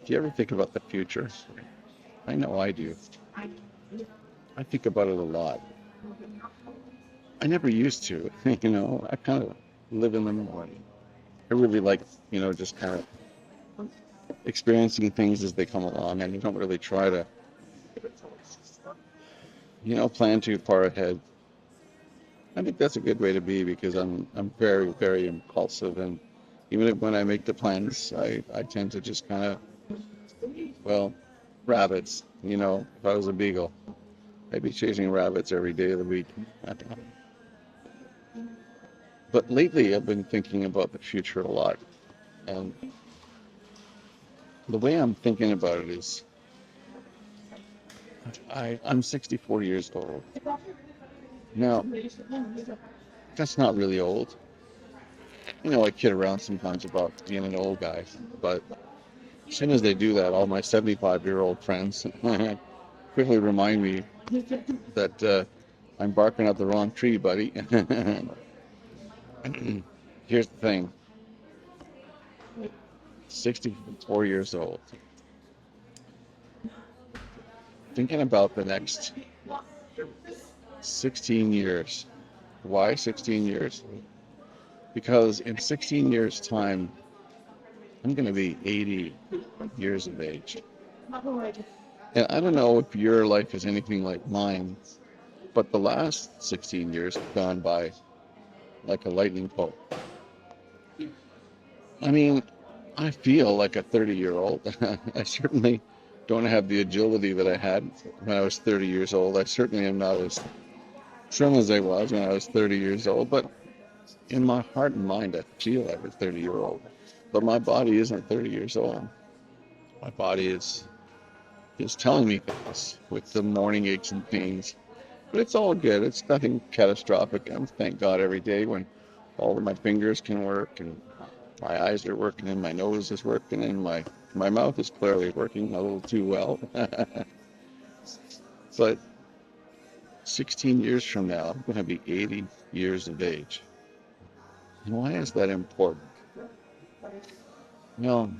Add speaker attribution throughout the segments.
Speaker 1: Do you ever think about the future? I know I do. I think about it a lot. I never used to, I kind of live in the moment. I really like, just kind of experiencing things as they come along, and you don't really try to, plan too far ahead. I think that's a good way to be because I'm very, very impulsive, and even when I make the plans, I tend to just kind of, well, rabbits, if I was a beagle, I'd be chasing rabbits every day of the week. But lately, I've been thinking about the future a lot, and the way I'm thinking about it is, I'm 64 years old. Now, that's not really old. I kid around sometimes about being an old guy, but as soon as they do that, all my 75-year-old friends quickly remind me that I'm barking up the wrong tree, buddy. Here's the thing, 64 years old, thinking about the next 16 years. Why 16 years? Because in 16 years' time, I'm going to be 80 years of age. And I don't know if your life is anything like mine, but the last 16 years have gone by like a lightning bolt. I mean, I feel like a 30-year-old. I certainly don't have the agility that I had when I was 30 years old. I certainly am not as trim as I was when I was 30 years old, but in my heart and mind, I feel like a 30-year-old. But my body isn't 30 years old. My body is telling me things with the morning aches and pains. But it's all good. It's nothing catastrophic. I thank God every day when all of my fingers can work and my eyes are working and my nose is working and my mouth is clearly working a little too well. But 16 years from now, I'm going to be 80 years of age. And why is that important? Well,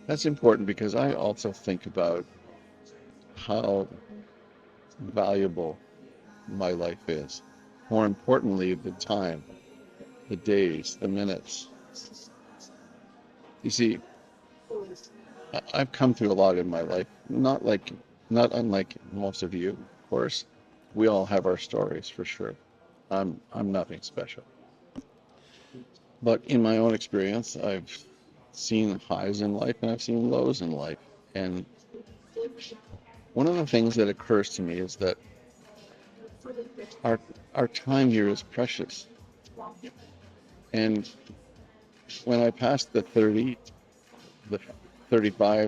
Speaker 1: that's important because I also think about how valuable my life is. More importantly, the time, the days, the minutes. You see, I've come through a lot in my life, not unlike most of you, of course. We all have our stories for sure. I'm nothing special. But in my own experience, I've seen highs in life and I've seen lows in life. And one of the things that occurs to me is that our our time here is precious. And when I passed the 35,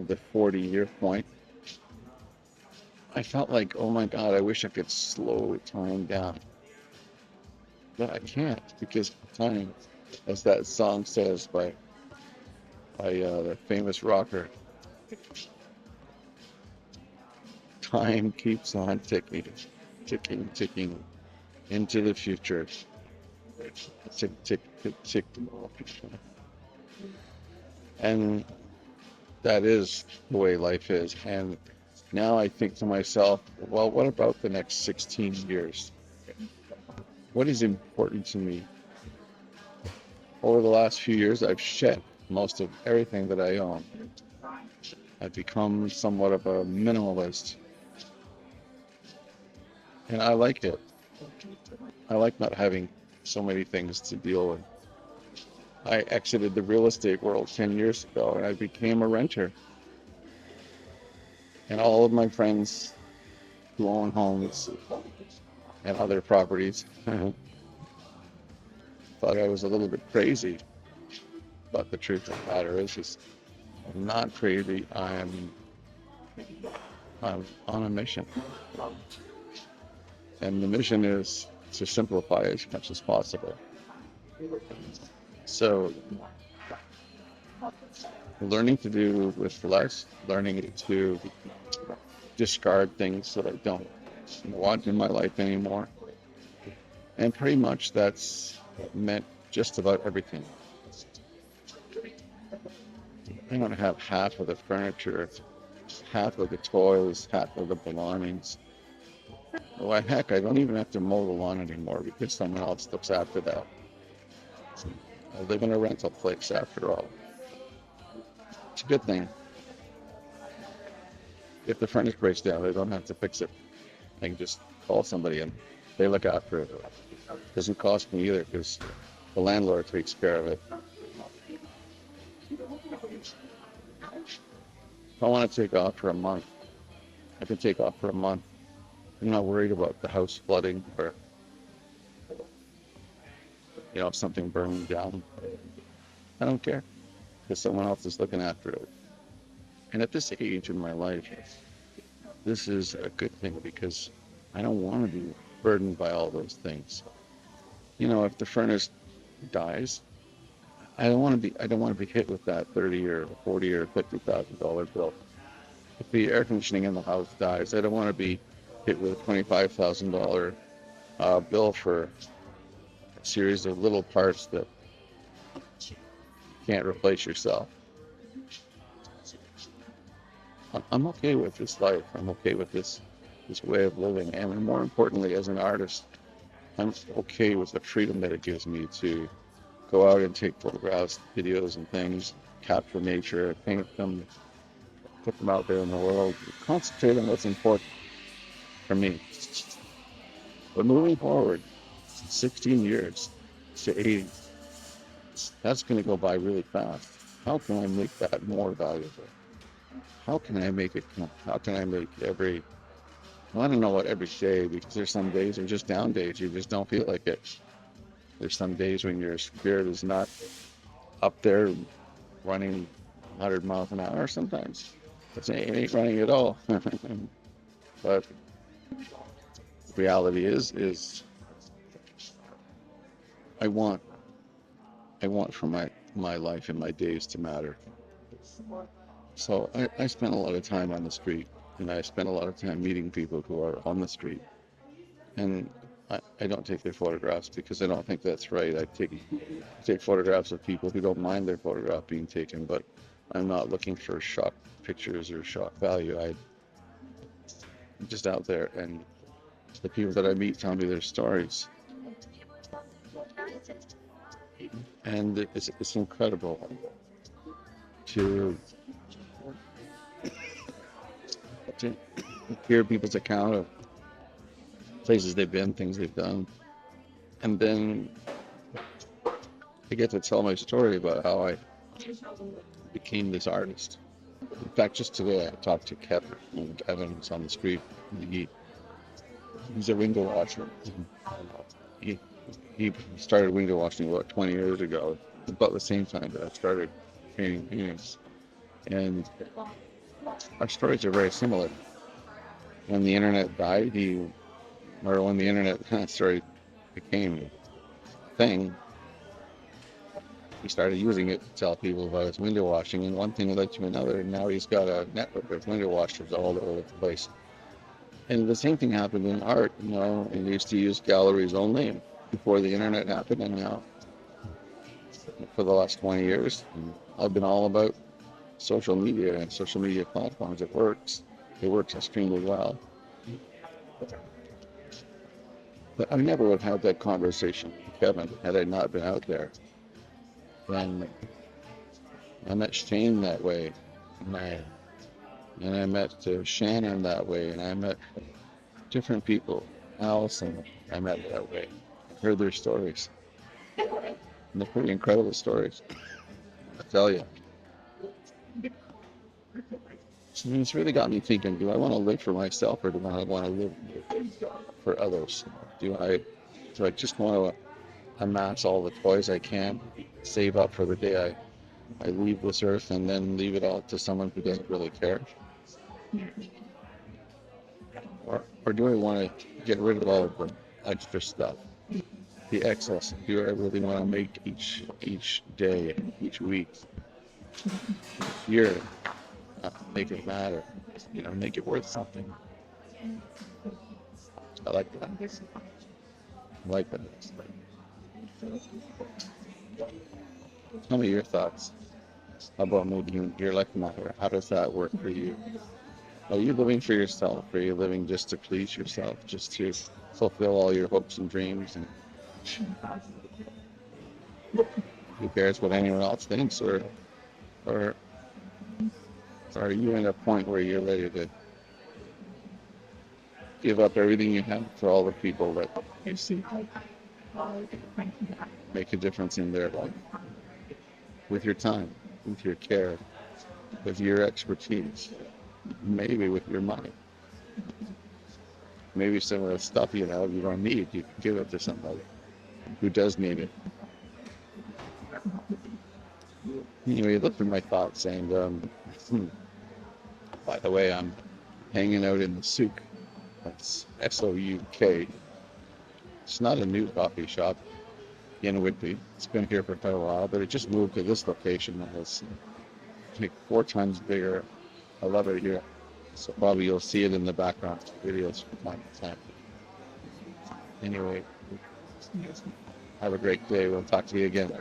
Speaker 1: the 40-year point, I felt like, oh my God, I wish I could slow time down. But I can't because time, as that song says by the famous rocker, time keeps on ticking, ticking, ticking into the future. Tick, tick, tick, tick. And that is the way life is. And now I think to myself, well, what about the next 16 years? What is important to me? Over the last few years, I've shed most of everything that I own. I've become somewhat of a minimalist, and I like it. I like not having so many things to deal with. I exited the real estate world 10 years ago, and I became a renter. And all of my friends who own homes and other properties thought I was a little bit crazy. But the truth of the matter is I'm not crazy. I'm on a mission. And the mission is to simplify as much as possible. So learning to do with less, learning to discard things that I don't want in my life anymore. And pretty much that's meant just about everything. I don't have half of the furniture, half of the toys, half of the belongings. Well, heck, I don't even have to mow the lawn anymore because someone else looks after that. I live in a rental place after all. It's a good thing. If the furnace breaks down, I don't have to fix it. I can just call somebody and they look after it. It doesn't cost me either because the landlord takes care of it. If I want to take off for a month, I can take off for a month. I'm not worried about the house flooding or something burning down. I don't care because someone else is looking after it. And at this age in my life, this is a good thing because I don't want to be burdened by all those things. If the furnace dies, I don't want to be hit with that 30 or 40 or $50,000 bill. If the air conditioning in the house dies, I don't want to be hit with a $25,000 bill for a series of little parts that you can't replace yourself. I'm okay with this life. I'm okay with this way of living, and more importantly, as an artist, I'm okay with the freedom that it gives me to go out and take photographs, videos, and things, capture nature, paint them, put them out there in the world, concentrate on what's important for me. But moving forward, 16 years to 80, that's going to go by really fast. How can I make that more valuable? How can I make it count? How can I make well, I don't know what every day, because there's some days are just down days. You just don't feel like it. There's some days when your spirit is not up there running 100 miles an hour sometimes. It ain't running at all. But the reality is I want for my life and my days to matter. So I spend a lot of time on the street, and I spend a lot of time meeting people who are on the street. And I don't take their photographs because I don't think that's right. I take photographs of people who don't mind their photograph being taken, but I'm not looking for shock pictures or shock value. I'm just out there, and the people that I meet tell me their stories, and it's incredible to to hear people's account of places they've been, things they've done, and then I get to tell my story about how I became this artist. In fact, just today I talked to Kevin, and Kevin was on the street. He's a window washer. He, he started window washing about 20 years ago, about the same time that I started painting paintings. And our stories are very similar. When the internet died, or when the internet became a thing, he started using it to tell people about his window washing, and one thing led to another, and now he's got a network of window washers all over the place. And the same thing happened in art, and they used to use galleries only before the internet happened, and now for the last 20 years, I've been all about social media and social media platforms. It works. It works extremely well. But I never would have had that conversation with Kevin had I not been out there. And I met Shane that way, and I met Shannon that way, and I met different people. Allison, I met that way. I heard their stories, and they're pretty incredible stories, I tell you. And it's really got me thinking, do I want to live for myself, or do I want to live for others? Do I just want to amass all the toys I can, save up for the day I leave this earth, and then leave it all to someone who doesn't really care? Or do I want to get rid of all of the extra stuff, the excess? Do I really want to make each day, each week, each year, make it matter? Make it worth something. I like that. I like that. Tell me your thoughts. How about making your life matter? How does that work for you? Are you living for yourself? Are you living just to please yourself, just to fulfill all your hopes and dreams? And who cares what anyone else thinks? Or are you at a point where you're ready to give up everything you have for all the people that you see make a difference in their life with your time, with your care, with your expertise, maybe with your money? Maybe some of the stuff you have you don't need, you can give it to somebody who does need it. Anyway, those are my thoughts. And by the way, I'm hanging out in the Souk. That's Souk. It's not a new coffee shop in Whitby. It's been here for quite a while, but it just moved to this location and it's like 4 times bigger. I love it here. So probably you'll see it in the background videos from time to time. Anyway, have a great day. We'll talk to you again.